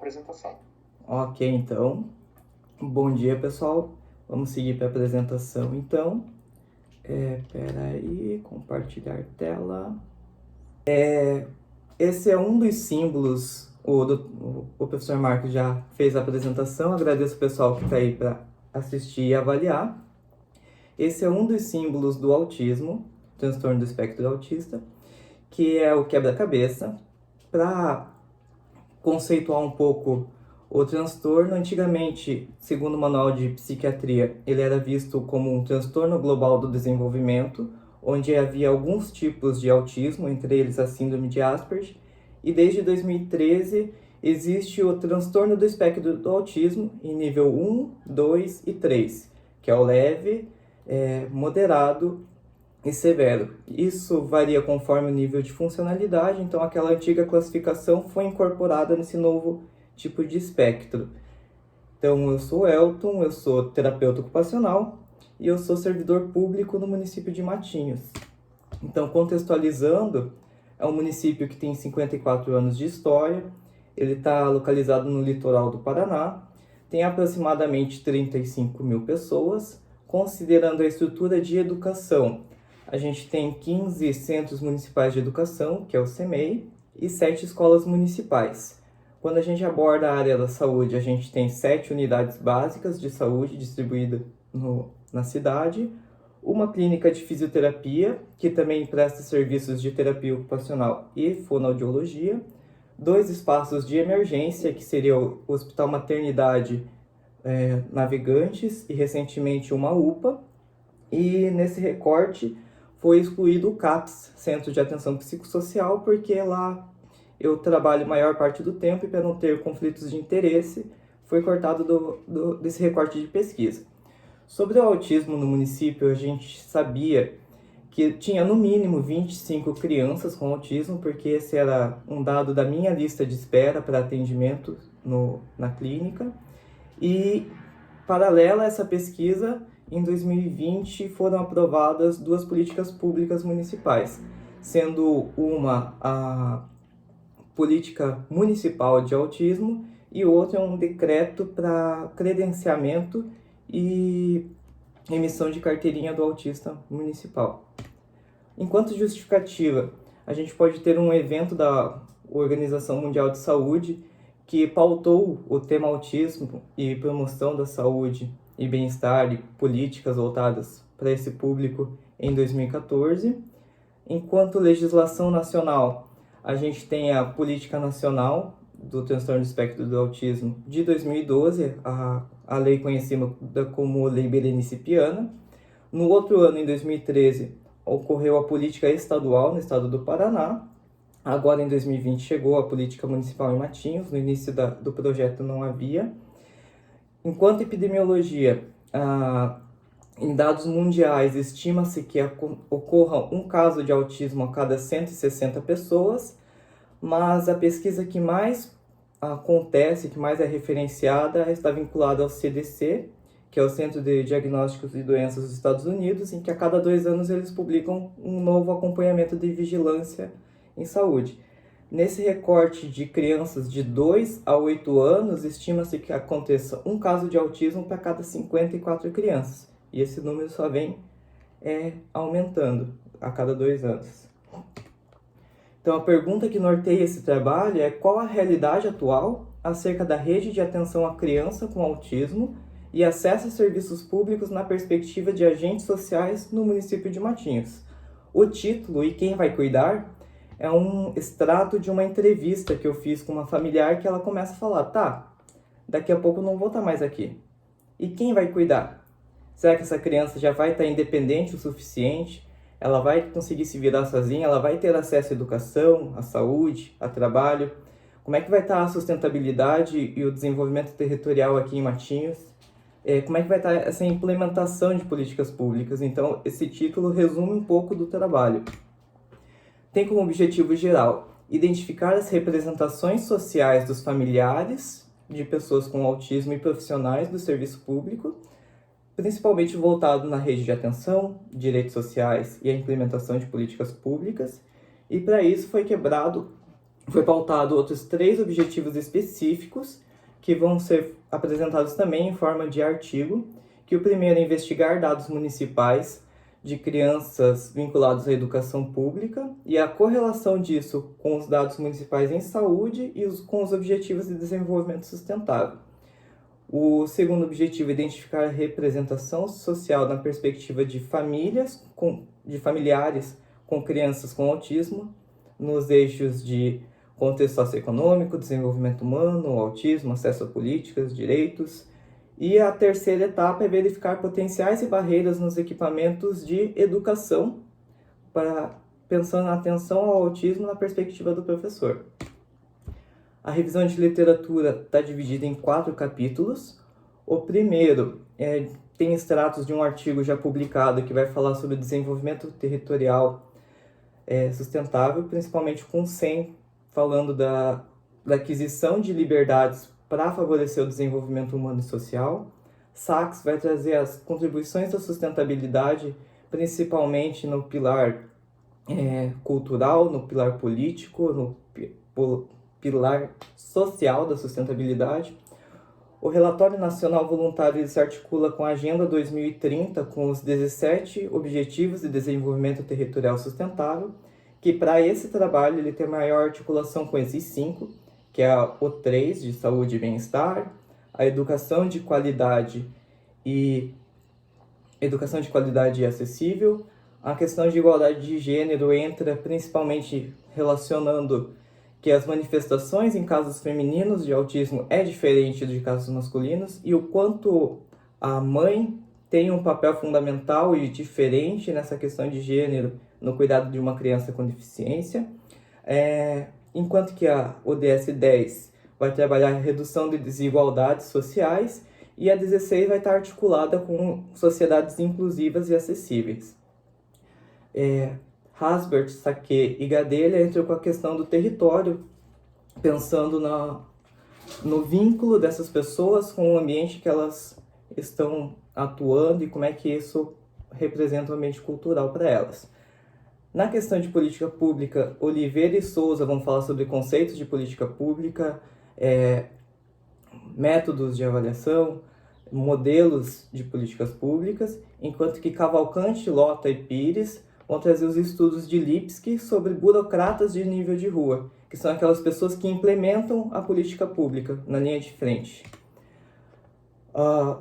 apresentação. Ok, então. Bom dia, pessoal. Vamos seguir para a apresentação, então. Peraí, compartilhar tela. Esse é um dos símbolos. O professor Marcos já fez a apresentação. Agradeço o pessoal que está aí para assistir e avaliar. Esse é um dos símbolos do autismo, transtorno do espectro autista, que é o quebra-cabeça. Para conceituar um pouco o transtorno, antigamente, segundo o Manual de Psiquiatria, ele era visto como um transtorno global do desenvolvimento, onde havia alguns tipos de autismo, entre eles a síndrome de Asperger, e desde 2013 existe o transtorno do espectro do autismo em nível 1, 2 e 3, que é o leve, moderado e severo. Isso varia conforme o nível de funcionalidade, então aquela antiga classificação foi incorporada nesse novo tipo de espectro. Então eu sou Elton, eu sou terapeuta ocupacional e eu sou servidor público no município de Matinhos. Então, contextualizando, é um município que tem 54 anos de história, ele está localizado no litoral do Paraná, tem aproximadamente 35 mil pessoas, considerando a estrutura de educação. A gente tem 15 centros municipais de educação, que é o CEMEI, e 7 escolas municipais. Quando a gente aborda a área da saúde, a gente tem 7 unidades básicas de saúde distribuídas na cidade, uma clínica de fisioterapia, que também presta serviços de terapia ocupacional e fonoaudiologia, 2 espaços de emergência, que seria o Hospital Maternidade Navegantes e recentemente uma UPA, e nesse recorte foi excluído o CAPS, Centro de Atenção Psicossocial, porque lá eu trabalho maior parte do tempo e para não ter conflitos de interesse, foi cortado desse recorte de pesquisa. Sobre o autismo no município, a gente sabia que tinha no mínimo 25 crianças com autismo, porque esse era um dado da minha lista de espera para atendimento na clínica. E, paralela a essa pesquisa, em 2020 foram aprovadas 2 políticas públicas municipais, sendo uma a política municipal de autismo e outra um decreto para credenciamento e emissão de carteirinha do autista municipal. Enquanto justificativa, a gente pode ter um evento da Organização Mundial de Saúde que pautou o tema autismo e promoção da saúde e bem-estar e políticas voltadas para esse público em 2014. Enquanto legislação nacional, a gente tem a Política Nacional do Transtorno do Espectro do Autismo de 2012, a lei conhecida como Lei Berenice Piana. No outro ano, em 2013, ocorreu a política estadual no estado do Paraná. Agora, em 2020, chegou a política municipal em Matinhos. No início do projeto não havia. Enquanto epidemiologia, em dados mundiais, estima-se que ocorra um caso de autismo a cada 160 pessoas, mas a pesquisa que mais acontece, que mais é referenciada, está vinculada ao CDC, que é o Centro de Diagnósticos de Doenças dos Estados Unidos, em que a cada 2 anos eles publicam um novo acompanhamento de vigilância em saúde. Nesse recorte de crianças de 2 a 8 anos, estima-se que aconteça um caso de autismo para cada 54 crianças. E esse número só vem aumentando a cada 2 anos. Então, a pergunta que norteia esse trabalho é: qual a realidade atual acerca da rede de atenção à criança com autismo e acesso a serviços públicos na perspectiva de agentes sociais no município de Matinhos? O título "E quem vai cuidar?" é um extrato de uma entrevista que eu fiz com uma familiar, que ela começa a falar: tá, daqui a pouco eu não vou estar mais aqui. E quem vai cuidar? Será que essa criança já vai estar independente o suficiente? Ela vai conseguir se virar sozinha? Ela vai ter acesso à educação, à saúde, a trabalho? Como é que vai estar a sustentabilidade e o desenvolvimento territorial aqui em Matinhos? Como é que vai estar essa implementação de políticas públicas? Então, esse título resume um pouco do trabalho. Tem como objetivo geral identificar as representações sociais dos familiares de pessoas com autismo e profissionais do serviço público, principalmente voltado na rede de atenção, direitos sociais e a implementação de políticas públicas. E para isso foi quebrado foi pautado outros 3 objetivos específicos que vão ser apresentados também em forma de artigo, que o primeiro é investigar dados municipais de crianças vinculados à educação pública e a correlação disso com os dados municipais em saúde e com os objetivos de desenvolvimento sustentável. O segundo objetivo é identificar a representação social na perspectiva de familiares com crianças com autismo, nos eixos de contexto socioeconômico, desenvolvimento humano, autismo, acesso a políticas, direitos. E a terceira etapa é verificar potenciais e barreiras nos equipamentos de educação, pensando na atenção ao autismo na perspectiva do professor. A revisão de literatura está dividida em 4 capítulos. O primeiro tem extratos de um artigo já publicado que vai falar sobre o desenvolvimento territorial sustentável, principalmente com o SEM, falando da aquisição de liberdades para favorecer o desenvolvimento humano e social. Sachs vai trazer as contribuições da sustentabilidade, principalmente no pilar cultural, no pilar político, no pilar social da sustentabilidade. O Relatório Nacional Voluntário se articula com a Agenda 2030, com os 17 Objetivos de Desenvolvimento Territorial Sustentável, que para esse trabalho ele tem maior articulação com esses 5, que é o 3, de saúde e bem-estar, a educação de qualidade e acessível. A questão de igualdade de gênero entra principalmente relacionando que as manifestações em casos femininos de autismo é diferente de casos masculinos e o quanto a mãe tem um papel fundamental e diferente nessa questão de gênero no cuidado de uma criança com deficiência. Enquanto que a ODS 10 vai trabalhar a redução de desigualdades sociais e a 16 vai estar articulada com sociedades inclusivas e acessíveis. Hasbert, Saquet e Gadelha entram com a questão do território, pensando no vínculo dessas pessoas com o ambiente que elas estão atuando e como é que isso representa o ambiente cultural para elas. Na questão de política pública, Oliveira e Souza vão falar sobre conceitos de política pública, métodos de avaliação, modelos de políticas públicas, enquanto que Cavalcante, Lota e Pires vão trazer os estudos de Lipsky sobre burocratas de nível de rua, que são aquelas pessoas que implementam a política pública na linha de frente.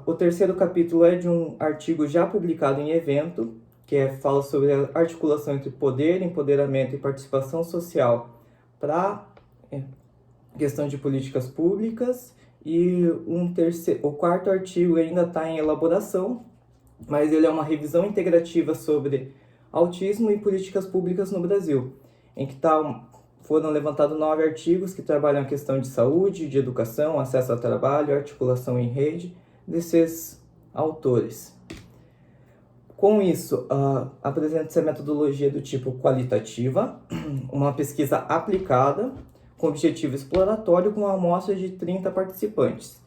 O terceiro capítulo é de um artigo já publicado em evento, que fala sobre a articulação entre poder, empoderamento e participação social para questão de políticas públicas. E o quarto artigo ainda está em elaboração, mas ele é uma revisão integrativa sobre autismo e políticas públicas no Brasil, em que foram levantados 9 artigos que trabalham a questão de saúde, de educação, acesso ao trabalho, articulação em rede desses autores. Com isso, apresenta-se a metodologia do tipo qualitativa, uma pesquisa aplicada com objetivo exploratório com uma amostra de 30 participantes.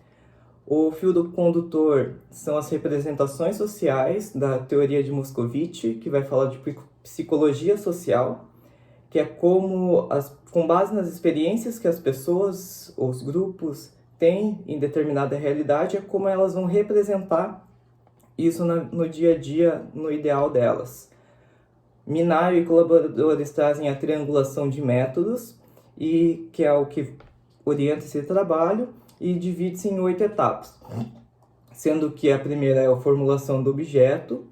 O fio do condutor são as representações sociais da teoria de Moscovitch, que vai falar de psicologia social, que é como, com base nas experiências que as pessoas, os grupos, têm em determinada realidade, é como elas vão representar isso no dia a dia, no ideal delas. Minayo e colaboradores trazem a triangulação de métodos, e que é o que orienta esse trabalho, e divide-se em 8 etapas, sendo que a primeira é a formulação do objeto,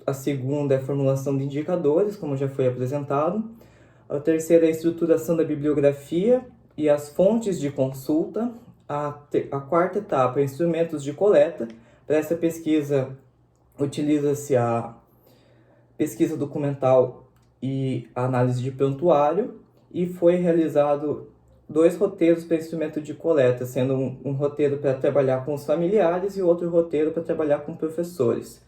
a segunda é a formulação de indicadores, como já foi apresentado, a terceira é a estruturação da bibliografia e as fontes de consulta, a quarta etapa é instrumentos de coleta. Para essa pesquisa, utiliza-se a pesquisa documental e a análise de prontuário, e foi realizado 2 roteiros para instrumento de coleta, sendo um roteiro para trabalhar com os familiares e outro roteiro para trabalhar com professores.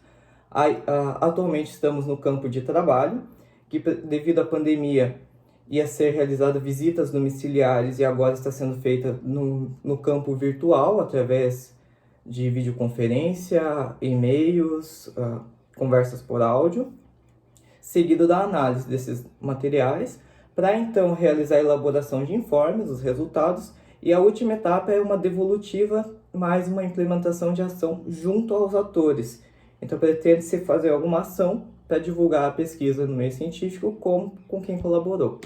Atualmente estamos no campo de trabalho, que devido à pandemia ia ser realizada visitas domiciliares e agora está sendo feita no campo virtual, através de videoconferência, e-mails, conversas por áudio, seguido da análise desses materiais, para então realizar a elaboração de informes, os resultados, e a última etapa é uma devolutiva mais uma implementação de ação junto aos atores. Então, pretende-se fazer alguma ação para divulgar a pesquisa no meio científico com quem colaborou.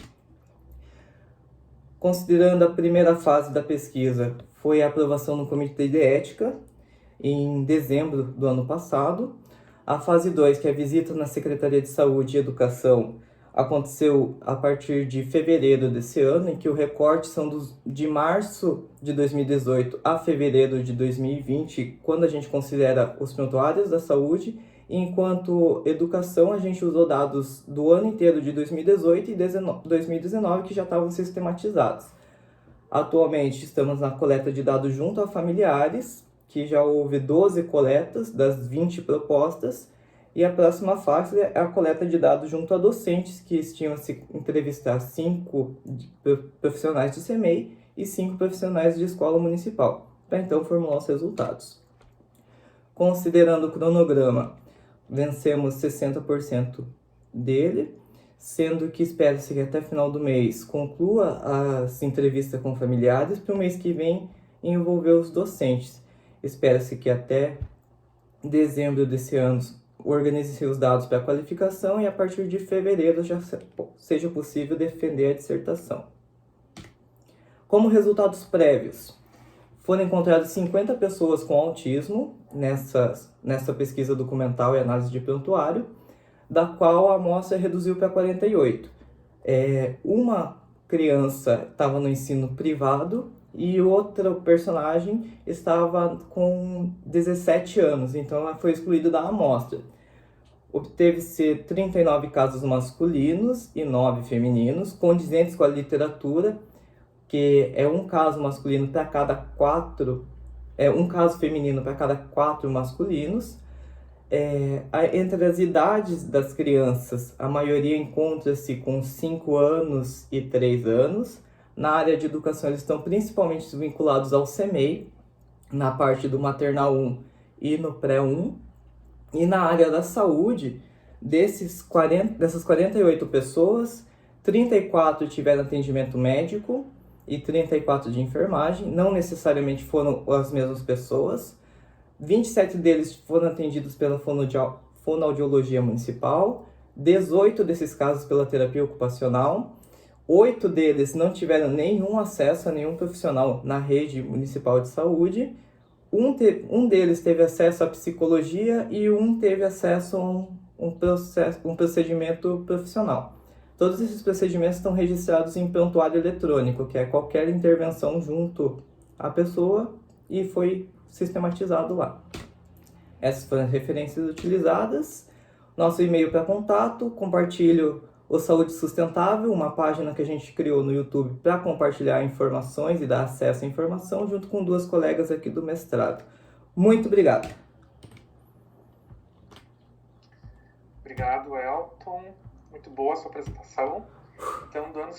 Considerando a primeira fase da pesquisa, foi a aprovação no Comitê de Ética, em dezembro do ano passado. A fase 2, que é a visita na Secretaria de Saúde e Educação, aconteceu a partir de fevereiro desse ano, em que o recorte são de março de 2018 a fevereiro de 2020, quando a gente considera os prontuários da saúde, enquanto educação a gente usou dados do ano inteiro de 2018 e 2019 que já estavam sistematizados. Atualmente estamos na coleta de dados junto a familiares, que já houve 12 coletas das 20 propostas, e a próxima fase é a coleta de dados junto a docentes, que estimam-se entrevistar 5 profissionais de CMEI e 5 profissionais de escola municipal, para então formular os resultados. Considerando o cronograma, vencemos 60% dele, sendo que espera-se que até final do mês conclua as entrevistas com familiares, para o mês que vem envolver os docentes. Espera-se que até dezembro desse ano organize os dados para a qualificação e a partir de fevereiro já seja possível defender a dissertação. Como resultados prévios, foram encontradas 50 pessoas com autismo nessa pesquisa documental e análise de prontuário, da qual a amostra reduziu para 48. Uma criança estava no ensino privado e outro personagem estava com 17 anos, então ela foi excluída da amostra. Obteve-se 39 casos masculinos e 9 femininos, condizentes com a literatura, que é um caso masculino para cada 4, um caso feminino para cada 4 masculinos. Entre as idades das crianças, a maioria encontra-se com 5 anos e 3 anos. Na área de educação, eles estão principalmente vinculados ao CMEI, na parte do maternal 1 e no pré-1. E na área da saúde, dessas 48 pessoas, 34 tiveram atendimento médico e 34 de enfermagem, não necessariamente foram as mesmas pessoas. 27 deles foram atendidos pela fonoaudiologia municipal, 18 desses casos pela terapia ocupacional, 8 deles não tiveram nenhum acesso a nenhum profissional na rede municipal de saúde, um deles teve acesso à psicologia e um teve acesso a um procedimento profissional. Todos esses procedimentos estão registrados em prontuário eletrônico, que é qualquer intervenção junto à pessoa, e foi sistematizado lá. Essas foram as referências utilizadas. Nosso e-mail para contato, compartilho o Saúde Sustentável, uma página que a gente criou no YouTube para compartilhar informações e dar acesso à informação, junto com 2 colegas aqui do mestrado. Muito obrigado. Obrigado, Elton. Muito boa a sua apresentação. Então, dando